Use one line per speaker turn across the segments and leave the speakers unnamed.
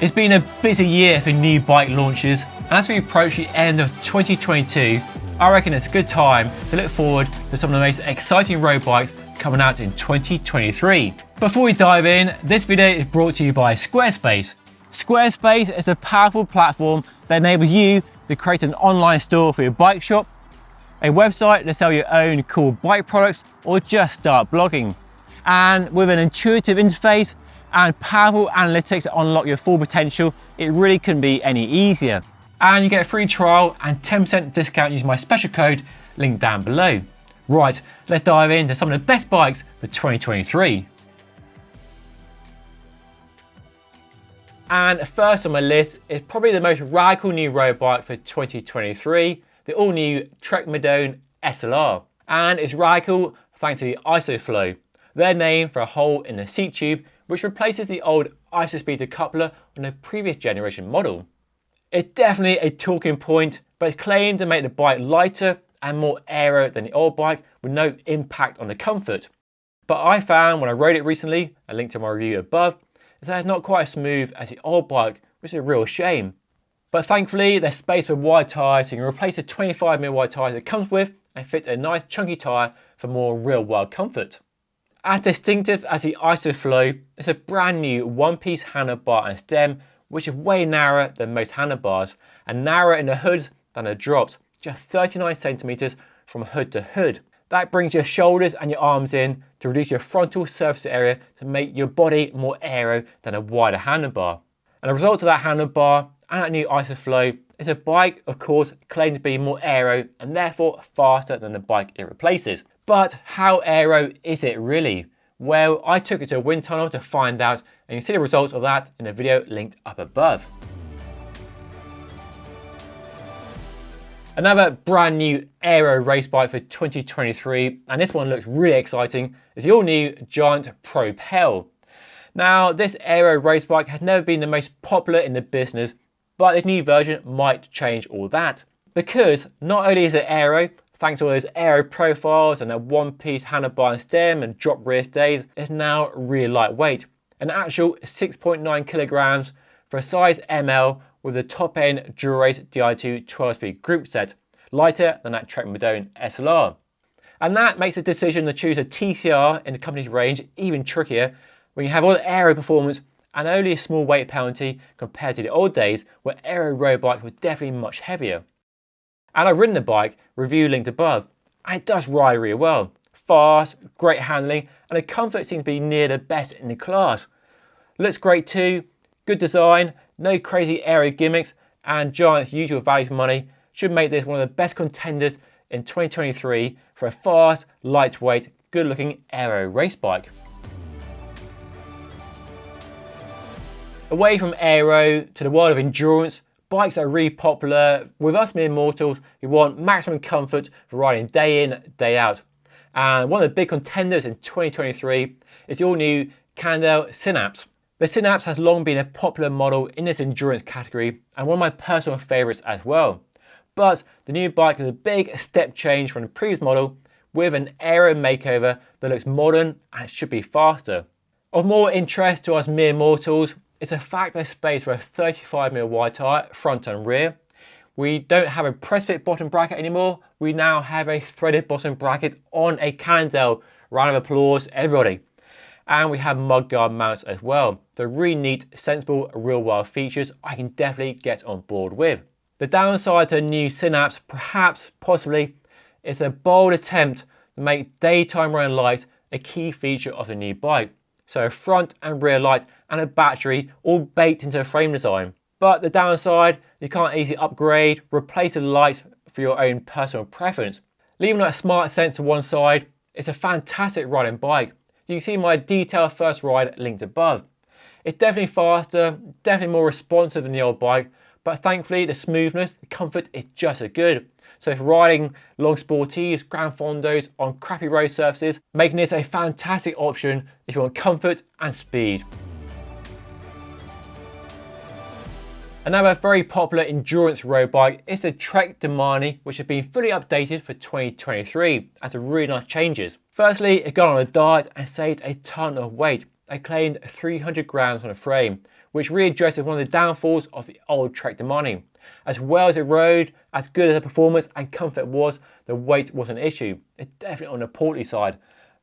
It's been a busy year for new bike launches, and as we approach the end of 2022, I reckon it's a good time to look forward to some of the most exciting road bikes coming out in 2023. Before we dive in, this video is brought to you by Squarespace. Squarespace is a powerful platform that enables you to create an online store for your bike shop, a website to sell your own cool bike products, or just start blogging. And with an intuitive interface and powerful analytics that unlock your full potential, it really couldn't be any easier. And you get a free trial and 10% discount using my special code linked down below. Right, let's dive into some of the best bikes for 2023. And first on my list is probably the most radical new road bike for 2023, the all-new Trek Madone SLR. And it's radical thanks to the ISOFlow, their name for a hole in the seat tube which replaces the old ISOSpeed decoupler on the previous generation model. It's definitely a talking point, but it's claimed to make the bike lighter and more aero than the old bike with no impact on the comfort. But I found when I rode it recently, a link to my review above, is that it's not quite as smooth as the old bike, which is a real shame. But thankfully there's space for wide tyres, so you can replace the 25mm wide tyres it comes with and fit a nice chunky tyre for more real world comfort. As distinctive as the ISOFlow, it's a brand new one-piece handlebar and stem, which is way narrower than most handlebars, and narrower in the hood than the drops, just 39cm from hood to hood. That brings your shoulders and your arms in to reduce your frontal surface area to make your body more aero than a wider handlebar. And the result of that handlebar and that new ISOFlow is a bike, of course, claimed to be more aero and therefore faster than the bike it replaces. But how aero is it really? Well, I took it to a wind tunnel to find out, and you can see the results of that in the video linked up above. Another brand new aero race bike for 2023, and this one looks really exciting, is the all new giant Propel. Now, this aero race bike has never been the most popular in the business, but this new version might change all that. Because not only is it aero, thanks to all those aero profiles and a one-piece handlebar and stem and drop rear stays, it's now really lightweight. An actual 6.9 kilograms for a size ML with the top-end Dura-Race Di2 12-speed group set, lighter than that Trek Madone SLR. And that makes the decision to choose a TCR in the company's range even trickier when you have all the aero performance and only a small weight penalty compared to the old days where aero road bikes were definitely much heavier. And I've ridden the bike, review linked above, and it does ride really well. Fast, great handling, and the comfort seems to be near the best in the class. Looks great too, good design, no crazy aero gimmicks, and Giant's usual value for money should make this one of the best contenders in 2023 for a fast, lightweight, good looking aero race bike. Away from aero to the world of endurance, bikes are really popular with us mere mortals who want maximum comfort for riding day in, day out. And one of the big contenders in 2023 is the all-new Cannondale Synapse. The Synapse has long been a popular model in this endurance category and one of my personal favourites as well. But the new bike is a big step change from the previous model with an aero makeover that looks modern and should be faster. Of more interest to us mere mortals, it's the fact there's space for a 35mm wide tyre, front and rear. We don't have a press fit bottom bracket anymore. We now have a threaded bottom bracket on a Cannondale. Round of applause, everybody. And we have mudguard mounts as well. So really neat, sensible, real world features I can definitely get on board with. The downside to the new Synapse, perhaps, possibly, is a bold attempt to make daytime running lights a key feature of the new bike. So a front and rear light and a battery all baked into a frame design. But the downside, you can't easily upgrade, replace the lights for your own personal preference. Leaving that smart sense to one side, it's a fantastic riding bike. You can see my detailed first ride linked above. It's definitely faster, definitely more responsive than the old bike, but thankfully the smoothness, the comfort is just as good. So if riding long sportives, grand fondos on crappy road surfaces, making this a fantastic option if you want comfort and speed. Another very popular endurance road bike is the Trek Domane, which has been fully updated for 2023 and some really nice changes. Firstly, it got on a diet and saved a ton of weight. They claimed 300 grams on the frame, which really addresses one of the downfalls of the old Trek Domane. As well as it rode, as good as the performance and comfort was, the weight was an issue. It's definitely on the portly side,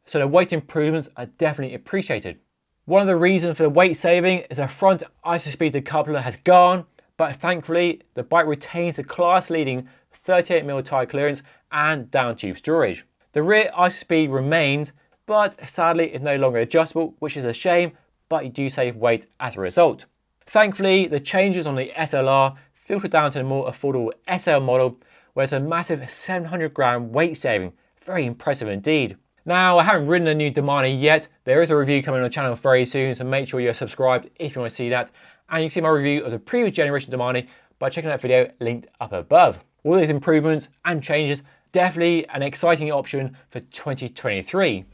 so the weight improvements are definitely appreciated. One of the reasons for the weight saving is the front isospeed decoupler has gone, but thankfully the bike retains the class-leading 38mm tyre clearance and down tube storage. The rear isospeed remains, but sadly it's no longer adjustable, which is a shame, but you do save weight as a result. Thankfully, the changes on the SLR filter down to the more affordable SL model, where it's a massive 700g weight saving. Very impressive indeed. Now, I haven't ridden a new Domane yet. There is a review coming on the channel very soon, so make sure you're subscribed if you want to see that. And you can see my review of the previous generation Domane by checking that video linked up above. All these improvements and changes, definitely an exciting option for 2023.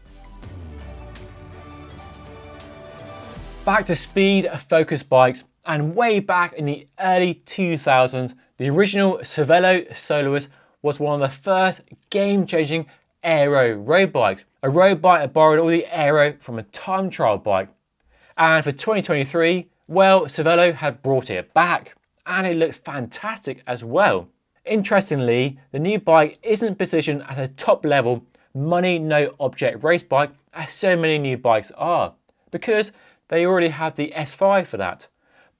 Back to speed-focused bikes, and way back in the early 2000s, the original Cervelo Soloist was one of the first game-changing aero road bikes. A road bike that borrowed all the aero from a time trial bike. And for 2023, well, Cervelo had brought it back, and it looks fantastic as well. Interestingly, the new bike isn't positioned as a top-level, money no object race bike as so many new bikes are, because they already have the S5 for that.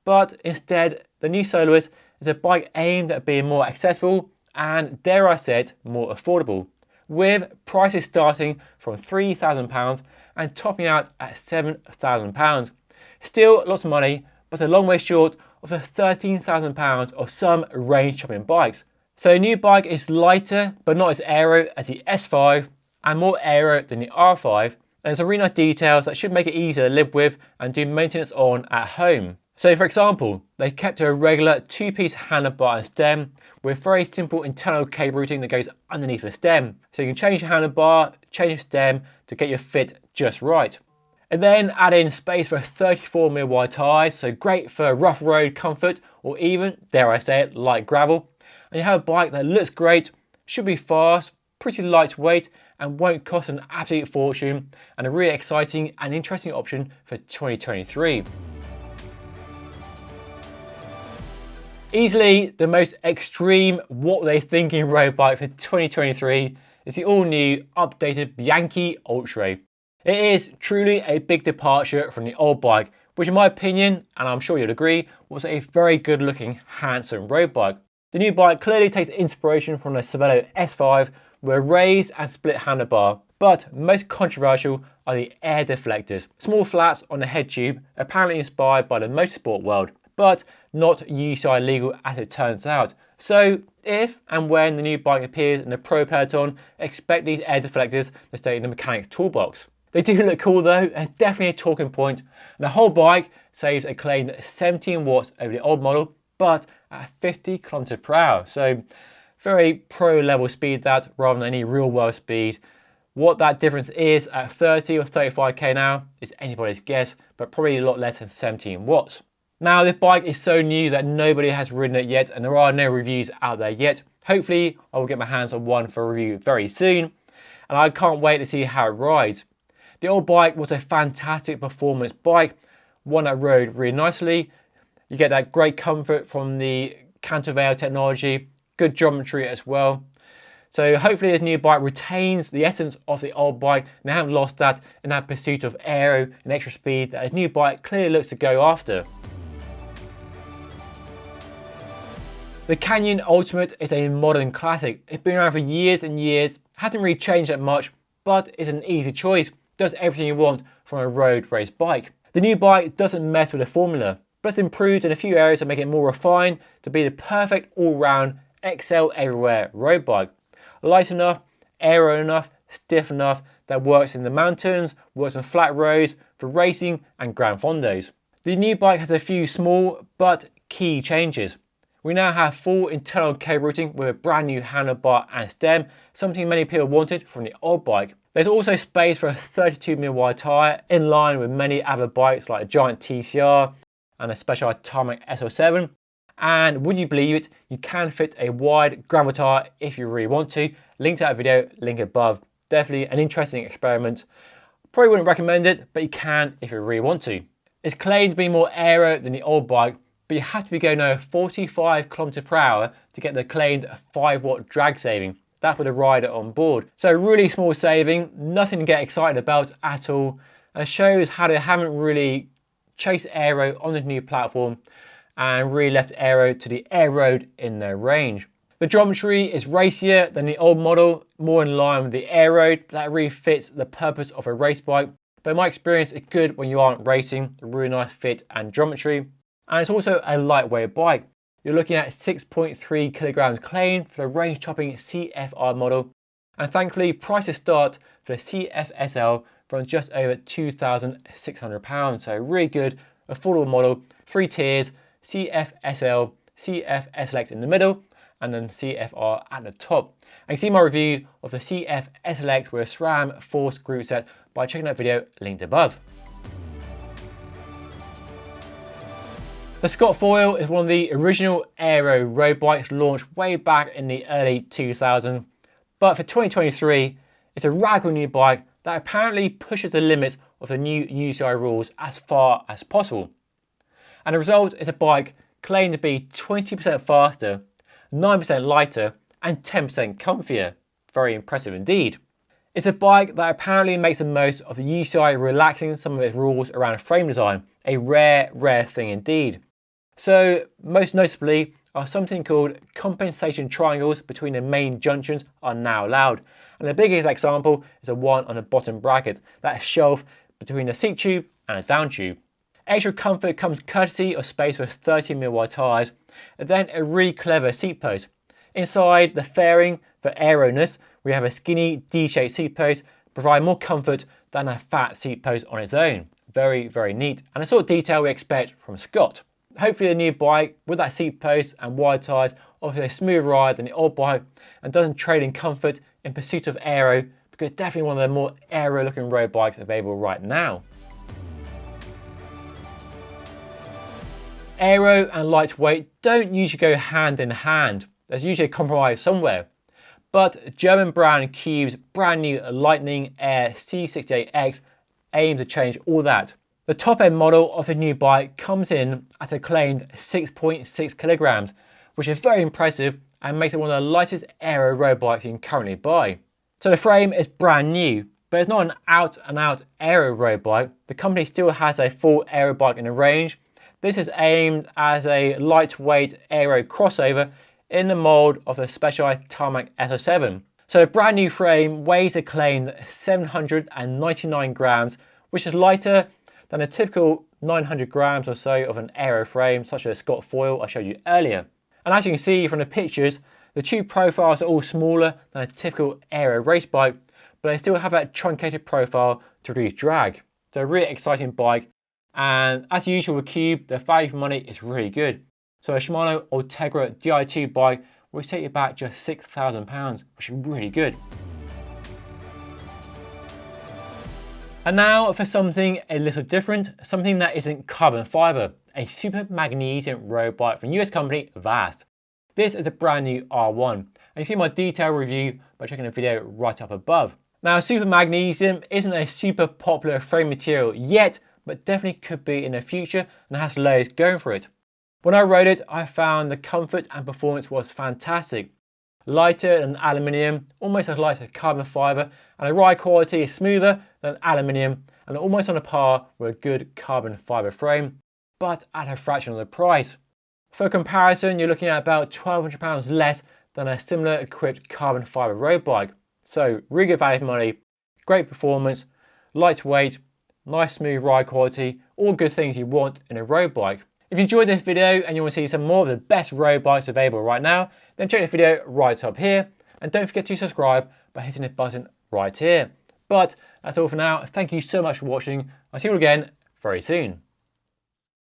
But instead, the new Soloist is a bike aimed at being more accessible and, dare I say it, more affordable, with prices starting from £3,000 and topping out at £7,000. Still lots of money, but a long way short of the £13,000 of some range shopping bikes. So the new bike is lighter, but not as aero as the S5, and more aero than the R5, and there's some really nice details that should make it easier to live with and do maintenance on at home. So for example, they kept a regular two-piece handlebar and stem with very simple internal cable routing that goes underneath the stem. So you can change the handlebar, change the stem to get your fit just right. And then add in space for 34mm wide tyres, so great for rough road comfort or even, dare I say it, light gravel. And you have a bike that looks great, should be fast, pretty lightweight, and won't cost an absolute fortune, and a really exciting and interesting option for 2023. Easily the most extreme what were they thinking road bike for 2023 is the all-new updated Bianchi Oltre. It is truly a big departure from the old bike, which in my opinion, and I'm sure you'll agree, was a very good looking, handsome road bike. The new bike clearly takes inspiration from the Cervelo S5 with a raised and split handlebar, but most controversial are the air deflectors. Small flaps on the head tube, apparently inspired by the motorsport world, but not UCI legal as it turns out. So if and when the new bike appears in the pro peloton, expect these air deflectors to stay in the mechanic's toolbox. They do look cool though, and definitely a talking point. And the whole bike saves a claimed 17 watts over the old model, but at 50 kilometers per hour. So very pro level speed that, rather than any real world speed. What that difference is at 30 or 35k now is anybody's guess, but probably a lot less than 17 watts. Now this bike is so new that nobody has ridden it yet, and there are no reviews out there yet. Hopefully I will get my hands on one for review very soon, and I can't wait to see how it rides. The old bike was a fantastic performance bike, one that rode really nicely. You get that great comfort from the countervail technology, good geometry as well. So hopefully this new bike retains the essence of the old bike and they haven't lost that in that pursuit of aero and extra speed that this new bike clearly looks to go after. The Canyon Ultimate is a modern classic. It's been around for years and years, hasn't really changed that much, but it's an easy choice. Does everything you want from a road race bike. The new bike doesn't mess with the formula, but it's improved in a few areas to make it more refined to be the perfect all-round excel everywhere road bike. Light enough, aero enough, stiff enough that works in the mountains, works on flat roads for racing and grand fondos. The new bike has a few small but key changes. We now have full internal cable routing with a brand new handlebar and stem, something many people wanted from the old bike. There's also space for a 32mm wide tyre, in line with many other bikes like a Giant TCR and a Specialized Tarmac SL7. And would you believe it, you can fit a wide gravel tyre if you really want to. Link to that video, link above. Definitely an interesting experiment. Probably wouldn't recommend it, but you can if you really want to. It's claimed to be more aero than the old bike, but you have to be going over 45 km/h to get the claimed 5-watt drag saving. That's with a rider on board. So really small saving, nothing to get excited about at all, and shows how they haven't really chased aero on the new platform and really left aero to the air road in their range. The geometry is racier than the old model, more in line with the air road. That really fits the purpose of a race bike, but in my experience it's good when you aren't racing. A really nice fit and geometry, and it's also a lightweight bike. You're looking at 6.3 kilograms claimed for the range topping CFR model, and thankfully prices start for the CFSL from just over £2,600. So really good, affordable model, 3 tiers, CFSL, CFSLX in the middle, and then CFR at the top. And you can see my review of the CFSLX with a SRAM Force group set by checking that video linked above. The Scott Foil is one of the original aero road bikes launched way back in the early 2000s, but for 2023 it's a radical new bike that apparently pushes the limits of the new UCI rules as far as possible. And the result is a bike claimed to be 20% faster, 9% lighter and 10% comfier. Very impressive indeed. It's a bike that apparently makes the most of the UCI relaxing some of its rules around frame design, a rare thing indeed. So most notably are something called compensation triangles between the main junctions are now allowed. And the biggest example is the one on the bottom bracket, that shelf between the seat tube and the down tube. Extra comfort comes courtesy of space with 30mm wide tyres, and then a really clever seat post. Inside the fairing for aeroness, we have a skinny D-shaped seat post, provide more comfort than a fat seat post on its own. Very neat, and the sort of detail we expect from Scott. Hopefully the new bike with that seat post and wide tyres offers a smooth ride than the old bike and doesn't trade in comfort in pursuit of aero, because it's definitely one of the more aero looking road bikes available right now. Aero and lightweight don't usually go hand in hand. There's usually a compromise somewhere. But German brand Cube's brand new Litening AIR C68X aims to change all that. The top end model of the new bike comes in at a claimed 6.6 kilograms, which is very impressive and makes it one of the lightest aero road bikes you can currently buy. So the frame is brand new, but it's not an out and out aero road bike. The company still has a full aero bike in the range. This is aimed as a lightweight aero crossover in the mould of the Specialized Tarmac SO7. So the brand new frame weighs a claimed 799 grams, which is lighter than a typical 900 grams or so of an aero frame such as the Scott Foil I showed you earlier. And as you can see from the pictures, the tube profiles are all smaller than a typical aero race bike, but they still have that truncated profile to reduce drag. So a really exciting bike, and as usual with Cube, the value for money is really good. So a Shimano Ultegra Di2 bike will set you back just £6,000, which is really good. And now for something a little different, something that isn't carbon fibre, a super magnesium road bike from US company Vaast. This is a brand new R1, and you see my detailed review by checking the video right up above. Now super magnesium isn't a super popular frame material yet, but definitely could be in the future and has loads going for it. When I rode it, I found the comfort and performance was fantastic. Lighter than aluminium, almost as light as carbon fibre, and the ride quality is smoother than aluminium and almost on a par with a good carbon fibre frame, but at a fraction of the price. For comparison, you're looking at about £1,200 less than a similar equipped carbon fibre road bike. So really good value for money, great performance, lightweight, nice smooth ride quality, all good things you want in a road bike. If you enjoyed this video and you want to see some more of the best road bikes available right now, then check this video right up here, and don't forget to subscribe by hitting the button right here. But that's all for now. Thank you so much for watching. I'll see you all again very soon.